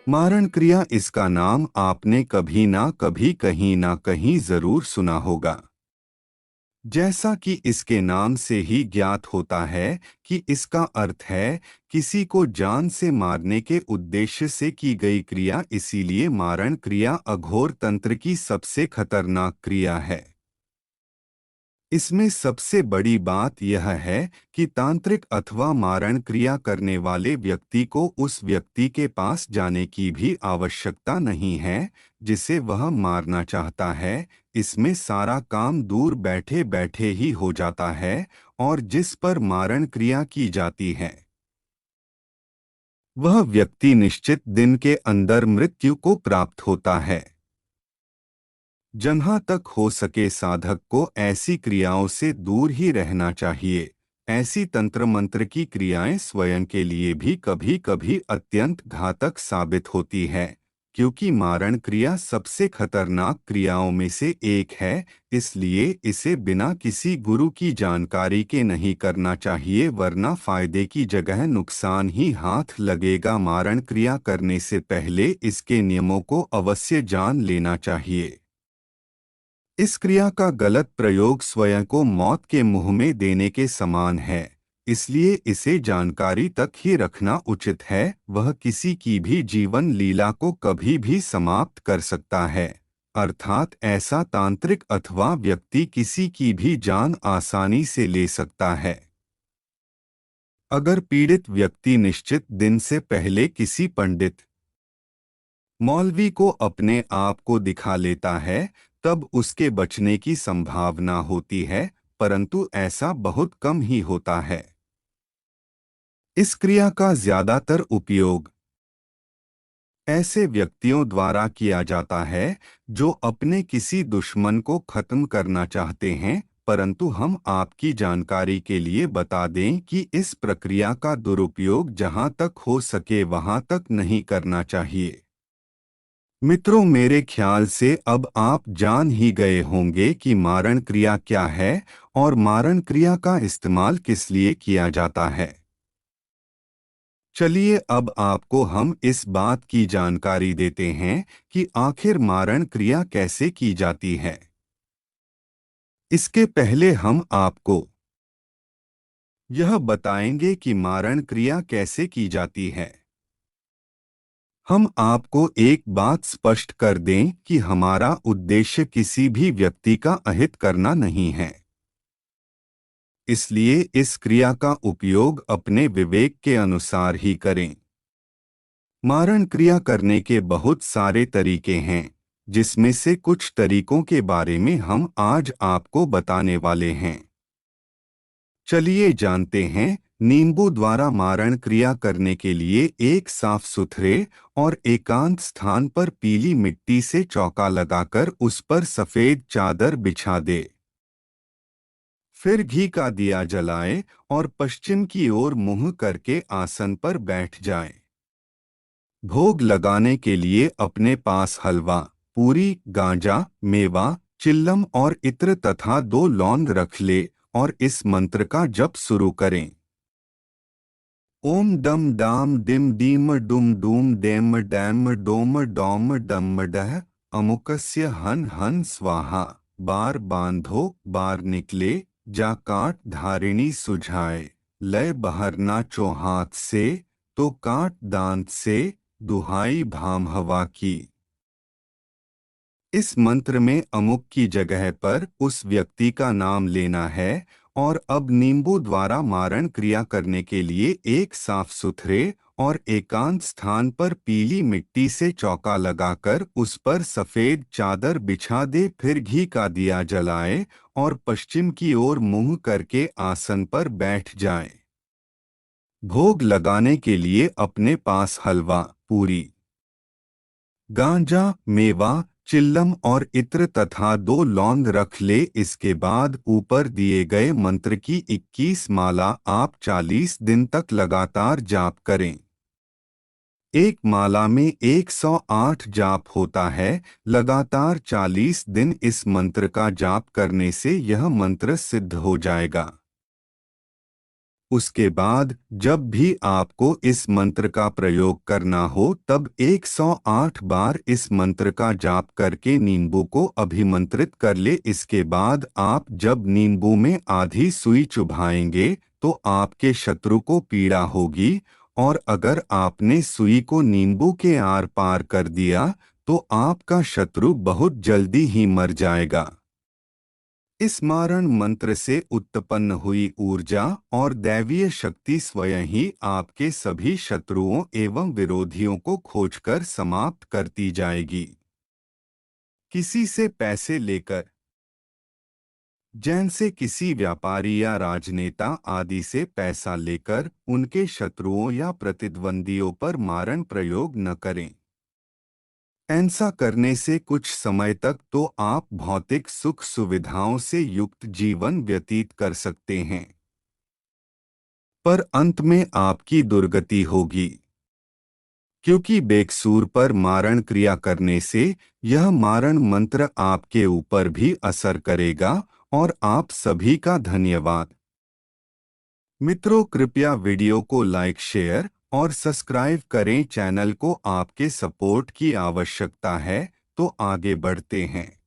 मारण क्रिया, इसका नाम आपने कभी ना कभी कहीं ना कहीं जरूर सुना होगा। जैसा कि इसके नाम से ही ज्ञात होता है कि इसका अर्थ है किसी को जान से मारने के उद्देश्य से की गई क्रिया, इसीलिए मारण क्रिया अघोर तंत्र की सबसे खतरनाक क्रिया है। इसमें सबसे बड़ी बात यह है कि तांत्रिक अथवा मारण क्रिया करने वाले व्यक्ति को उस व्यक्ति के पास जाने की भी आवश्यकता नहीं है जिसे वह मारना चाहता है। इसमें सारा काम दूर बैठे बैठे ही हो जाता है और जिस पर मारण क्रिया की जाती है वह व्यक्ति निश्चित दिन के अंदर मृत्यु को प्राप्त होता है। जहाँ तक हो सके साधक को ऐसी क्रियाओं से दूर ही रहना चाहिए। ऐसी तंत्र मंत्र की क्रियाएं स्वयं के लिए भी कभी कभी अत्यंत घातक साबित होती है, क्योंकि मारण क्रिया सबसे खतरनाक क्रियाओं में से एक है। इसलिए इसे बिना किसी गुरु की जानकारी के नहीं करना चाहिए, वरना फायदे की जगह नुकसान ही हाथ लगेगा। मारण क्रिया करने से पहले इसके नियमों को अवश्य जान लेना चाहिए। इस क्रिया का गलत प्रयोग स्वयं को मौत के मुंह में देने के समान है, इसलिए इसे जानकारी तक ही रखना उचित है। वह किसी की भी जीवन लीला को कभी भी समाप्त कर सकता है, अर्थात ऐसा तांत्रिक अथवा व्यक्ति किसी की भी जान आसानी से ले सकता है। अगर पीड़ित व्यक्ति निश्चित दिन से पहले किसी पंडित मौलवी को अपने आप को दिखा लेता है, तब उसके बचने की संभावना होती है, परंतु ऐसा बहुत कम ही होता है। इस क्रिया का ज्यादातर उपयोग ऐसे व्यक्तियों द्वारा किया जाता है जो अपने किसी दुश्मन को खत्म करना चाहते हैं, परंतु हम आपकी जानकारी के लिए बता दें कि इस प्रक्रिया का दुरुपयोग जहां तक हो सके वहां तक नहीं करना चाहिए। मित्रों, मेरे ख्याल से अब आप जान ही गए होंगे कि मारण क्रिया क्या है और मारण क्रिया का इस्तेमाल किस लिए किया जाता है। चलिए अब आपको हम इस बात की जानकारी देते हैं कि आखिर मारण क्रिया कैसे की जाती है। इसके पहले हम आपको यह बताएंगे कि मारण क्रिया कैसे की जाती है। हम आपको एक बात स्पष्ट कर दें कि हमारा उद्देश्य किसी भी व्यक्ति का अहित करना नहीं है, इसलिए इस क्रिया का उपयोग अपने विवेक के अनुसार ही करें। मारण क्रिया करने के बहुत सारे तरीके हैं, जिसमें से कुछ तरीकों के बारे में हम आज आपको बताने वाले हैं। चलिए जानते हैं। नींबू द्वारा मारण क्रिया करने के लिए एक साफ सुथरे और एकांत स्थान पर पीली मिट्टी से चौका लगाकर उस पर सफेद चादर बिछा दे। फिर घी का दिया जलाए और पश्चिम की ओर मुंह करके आसन पर बैठ जाए। भोग लगाने के लिए अपने पास हलवा, पूरी, गांजा, मेवा, चिल्लम और इत्र तथा 2 लौंग रख ले और इस मंत्र का जप शुरू करें। ओम डम डाम डिम डीम डुम डूम डेम डैम डोम डौम डम डह अमुकस्य हन हन स्वाहा। बार बांधो बार निकले, जा काट धारिणी सुझाए। लय बहरना चौहाथ से, तो काट दांत से, दुहाई भाम हवा की। इस मंत्र में अमुक की जगह पर उस व्यक्ति का नाम लेना है। और अब नींबू द्वारा मारण क्रिया करने के लिए एक साफ सुथरे और एकांत स्थान पर पीली मिट्टी से चौका लगाकर उस पर सफेद चादर बिछा दे। फिर घी का दिया जलाए और पश्चिम की ओर मुंह करके आसन पर बैठ जाए। भोग लगाने के लिए अपने पास हलवा, पूरी, गांजा, मेवा, चिल्लम और इत्र तथा 2 लौंग रख ले। इसके बाद ऊपर दिए गए मंत्र की 21 माला आप 40 दिन तक लगातार जाप करें। एक माला में 108 जाप होता है। लगातार 40 दिन इस मंत्र का जाप करने से यह मंत्र सिद्ध हो जाएगा। उसके बाद जब भी आपको इस मंत्र का प्रयोग करना हो तब 108 बार इस मंत्र का जाप करके नींबू को अभिमंत्रित कर ले। इसके बाद आप जब नींबू में आधी सुई चुभाएंगे तो आपके शत्रु को पीड़ा होगी, और अगर आपने सुई को नींबू के आर पार कर दिया तो आपका शत्रु बहुत जल्दी ही मर जाएगा। इस मारण मंत्र से उत्पन्न हुई ऊर्जा और दैवीय शक्ति स्वयं ही आपके सभी शत्रुओं एवं विरोधियों को खोजकर समाप्त करती जाएगी। किसी से पैसे लेकर, जैसे किसी व्यापारी या राजनेता आदि से पैसा लेकर उनके शत्रुओं या प्रतिद्वंदियों पर मारण प्रयोग न करें। ऐसा करने से कुछ समय तक तो आप भौतिक सुख सुविधाओं से युक्त जीवन व्यतीत कर सकते हैं, पर अंत में आपकी दुर्गति होगी, क्योंकि बेकसूर पर मारण क्रिया करने से यह मारण मंत्र आपके ऊपर भी असर करेगा। और आप सभी का धन्यवाद। मित्रों, कृपया वीडियो को लाइक, शेयर और सब्सक्राइब करें। चैनल को आपके सपोर्ट की आवश्यकता है, तो आगे बढ़ते हैं।